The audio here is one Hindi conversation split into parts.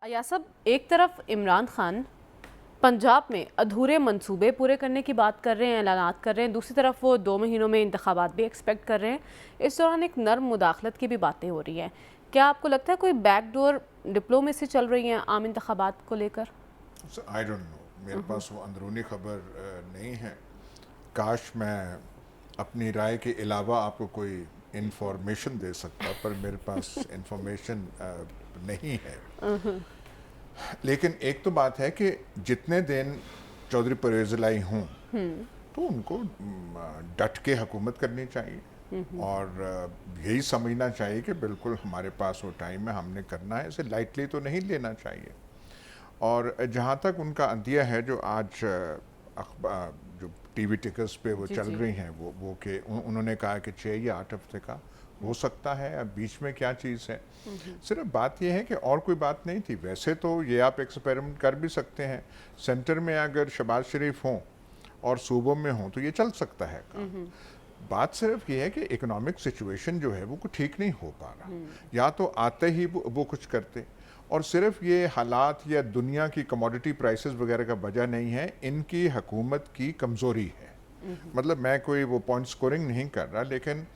अयासब, एक तरफ इमरान खान पंजाब में अधूरे मंसूबे पूरे करने की बात कर रहे हैं, ऐलानात कर रहे हैं, दूसरी तरफ वो 2 महीनों में इंतखाबात भी एक्सपेक्ट कर रहे हैं। इस दौरान एक नर्म मुदाखलत की भी बातें हो रही हैं। क्या आपको लगता है कोई बैकडोर डिप्लोमेसी चल रही है आम इंतखाबात को लेकर? आई डोंट नो, मेरे पास वो अंदरूनी खबर नहीं है। काश मैं अपनी राय के अलावा आपको कोई इंफॉर्मेशन दे सकता, पर मेरे पास इंफॉर्मेशन नहीं है। लेकिन एक तो बात है कि जितने दिन चौधरी परवेज़ लाई हों तो उनको डट के हुकूमत करनी चाहिए और यही समझना चाहिए कि बिल्कुल हमारे पास वो टाइम है, हमने करना है, इसे लाइटली तो नहीं लेना चाहिए। और जहाँ तक उनका अंदिया है जो आज जो टीवी टिकर्स पे वो चल रही हैं, वो कि उन्होंने कहा कि 6 या 8 हफ्ते का हो सकता है। अब बीच में क्या चीज़ है, सिर्फ बात ये है कि और कोई बात नहीं थी। वैसे तो ये आप एक्सपेरिमेंट कर भी सकते हैं, सेंटर में अगर शहबाज शरीफ हों और सूबों में हों तो ये चल सकता है काम। बात सिर्फ ये है कि इकोनॉमिक सिचुएशन जो है वो कुछ ठीक नहीं हो पा रहा। या तो आते ही वो कुछ करते, और सिर्फ ये हालात या दुनिया की कमोडिटी प्राइसेस वगैरह का वजह नहीं है, इनकी हुकूमत की कमज़ोरी है। मतलब मैं कोई वो पॉइंट स्कोरिंग नहीं कर रहा, लेकिन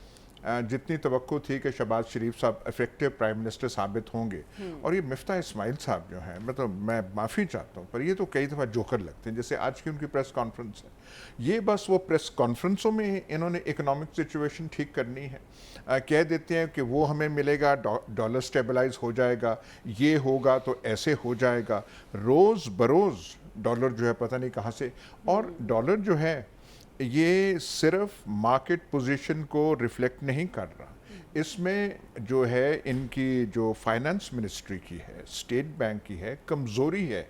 जितनी तवक्को थी कि शहबाज शरीफ साहब इफेक्टिव प्राइम मिनिस्टर साबित होंगे, और ये मिफ्ता इस्माइल साहब जो हैं, मतलब मैं माफ़ी चाहता हूँ पर ये तो कई दफ़ा जोकर लगते हैं। जैसे आज की उनकी प्रेस कॉन्फ्रेंस है, ये बस वो प्रेस कॉन्फ्रेंसों में इन्होंने इकोनॉमिक सिचुएशन ठीक करनी है। कह देते हैं कि वो हमें मिलेगा, डॉलर स्टेबलाइज हो जाएगा, ये होगा तो ऐसे हो जाएगा। रोज़ बरोज़ डॉलर जो है पता नहीं कहाँ से, और डॉलर जो है ये सिर्फ मार्केट पोजीशन को रिफ्लेक्ट नहीं कर रहा, इसमें जो है इनकी जो फाइनेंस मिनिस्ट्री की है, स्टेट बैंक की है, कमज़ोरी है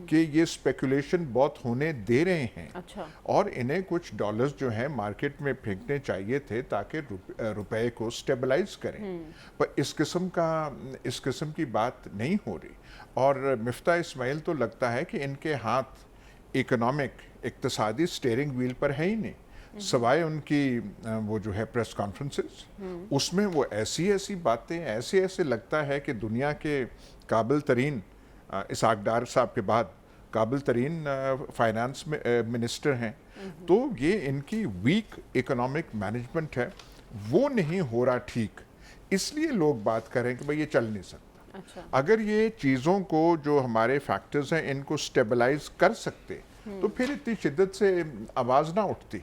कि ये स्पेकुलेशन बहुत होने दे रहे हैं। अच्छा। और इन्हें कुछ डॉलर्स जो हैं मार्केट में फेंकने चाहिए थे ताकि रुपए को स्टेबलाइज करें, पर इस किस्म की बात नहीं हो रही। और मिफ्ता इस्माइल तो लगता है कि इनके हाथ इकोनॉमिक इक्तसादी स्टीयरिंग व्हील पर है ही नहीं, सवाए उनकी वो जो है प्रेस कॉन्फ्रेंसेस, उसमें वो ऐसी बातें, ऐसे लगता है कि दुनिया के काबिल तरीन, इसहाक डार साहब के बाद काबिल तरीन फाइनेंस मिनिस्टर हैं। तो ये इनकी वीक इकोनॉमिक मैनेजमेंट है, वो नहीं हो रहा ठीक, इसलिए लोग बात करें कि भाई ये चल नहीं सकता। अच्छा। अगर ये चीज़ों को जो हमारे फैक्टर्स हैं इनको स्टेबलाइज कर सकते तो फिर इतनी शिद्दत से आवाज़ ना उठती।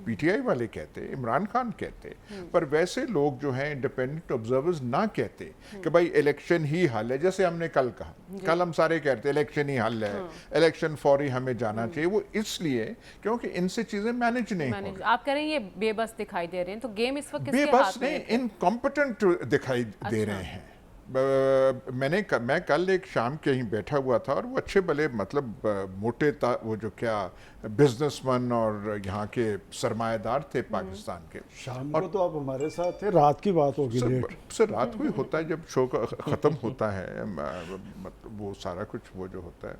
पीटीआई वाले कहते, इमरान खान कहते, पर वैसे लोग जो हैं इंडिपेंडेंट ऑब्जर्वर्स ना कहते कि भाई इलेक्शन ही हल है। जैसे हमने कल कहा, कल हम सारे कहते इलेक्शन ही हल है, इलेक्शन फौरी हमें जाना चाहिए। वो इसलिए क्योंकि इनसे चीज़ें मैनेज नहीं हो रही। आप कह रहे हैं ये बेबस दिखाई दे रहे हैं, तो गेम इस वक्त किसके बेबस हाथ में नहीं, है? इनकॉम्पिटेंट दिखाई दे रहे हैं। मैं कल एक शाम कहीं बैठा हुआ था और वो अच्छे भले मतलब मोटे वो जो क्या बिजनेसमैन और यहाँ के सरमाएदार थे पाकिस्तान के। शाम को तो आप हमारे साथ थे, रात की बात होगी लेट। सर रात को ही होता है जब शो ख़त्म होता है, वो सारा कुछ वो जो होता है,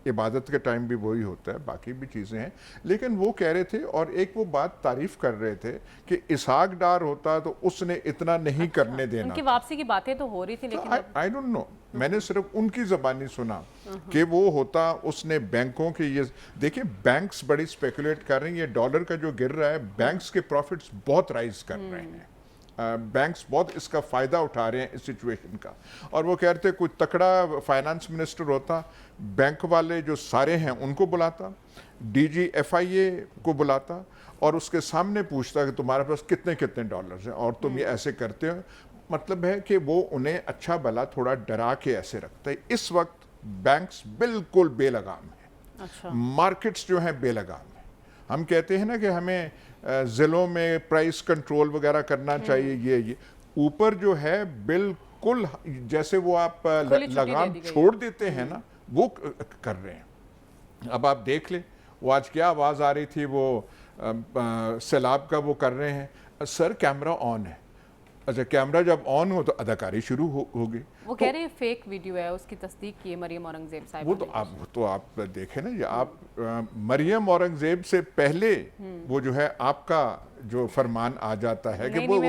इबादत के टाइम भी वही होता है, बाकी भी चीज़ें हैं। लेकिन वो कह रहे थे, और एक वो बात तारीफ कर रहे थे कि इसहाक डार होता तो उसने इतना नहीं करने देना। उनकी वापसी की बातें तो हो रही थी, लेकिन आई डोंट नो, मैंने सिर्फ उनकी ज़बानी सुना कि वो होता, उसने बैंकों के ये देखिए, बैंक्स बड़ी स्पेकुलेट कर रही हैं, ये डॉलर का जो गिर रहा है, बैंक्स के प्रॉफिट्स बहुत राइज कर रहे हैं। बैंक्स बहुत इसका फ़ायदा उठा रहे हैं इस सिचुएशन का। और वो कह रहे थे कोई तकड़ा फाइनेंस मिनिस्टर होता, बैंक वाले जो सारे हैं उनको बुलाता, डीजी एफआईए को बुलाता और उसके सामने पूछता कि तुम्हारे पास कितने कितने डॉलर्स हैं और तुम ये ऐसे करते हो। मतलब है कि वो उन्हें अच्छा भला थोड़ा डरा के ऐसे रखता है। इस वक्त बैंक्स बिल्कुल बेलगाम है। अच्छा। मार्केट्स जो हैं बेलगाम है। हम कहते हैं ना कि हमें ज़िलों में प्राइस कंट्रोल वगैरह करना चाहिए, ये ऊपर जो है बिल्कुल जैसे वो आप लगाम छोड़ देते हैं ना, वो कर रहे हैं। अब आप देख लें, वो आज क्या आवाज़ आ रही थी, वो सैलाब का वो कर रहे हैं, सर कैमरा ऑन है। अच्छा, कैमरा जब ऑन हो तो अदाकारी शुरू होगी। वो कह रहे हैं फेक वीडियो है, उसकी तस्दीक की है मरियम औरंगजेब साहब। वो तो आप देखें ना, ये आप मरियम औरंगजेब से पहले वो जो है आपका जो फरमान आ जाता है कि वो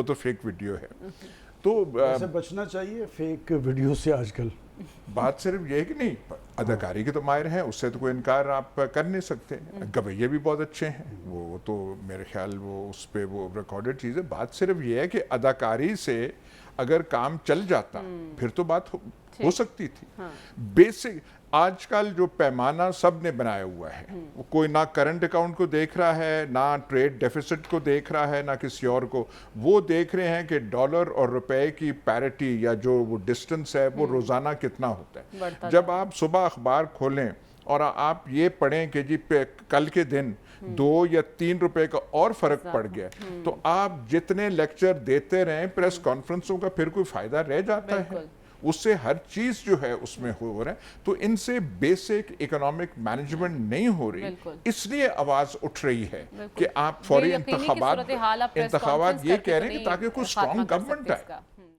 तो फेक वीडियो है। तो ऐसे बचना चाहिए फेक वीडियो से आजकल। बात सिर्फ ये है कि नहीं, अदाकारी के तो माहिर हैं, उससे तो कोई इनकार आप कर नहीं सकते। गवैये भी बहुत अच्छे हैं, वो तो मेरे ख्याल वो उस पर वो रिकॉर्डेड चीज़ है। बात सिर्फ ये है कि अदाकारी से अगर काम चल जाता फिर तो बात हो सकती थी। बेसिक आजकल जो पैमाना सब ने बनाया हुआ है, वो कोई ना करंट अकाउंट को देख रहा है, ना ट्रेड डेफिसिट को देख रहा है, ना किसी और को। वो देख रहे हैं कि डॉलर और रुपए की पैरिटी या जो वो डिस्टेंस है वो रोज़ाना कितना होता है। जब आप सुबह अखबार खोलें और आप ये पढ़ें कि जी कल के दिन 2 या 3 रुपए का और फर्क पड़ गया, तो आप जितने लेक्चर देते रहें, प्रेस कॉन्फ्रेंसों का फिर कोई फायदा रह जाता है? उससे हर चीज जो है उसमें हो रहा है। तो इनसे बेसिक इकोनॉमिक मैनेजमेंट नहीं हो रही, इसलिए आवाज उठ रही है कि आप फौरी इंतखाबात ये कह रहे हैं कि ताकि कोई स्ट्रॉन्ग गवर्नमेंट आए।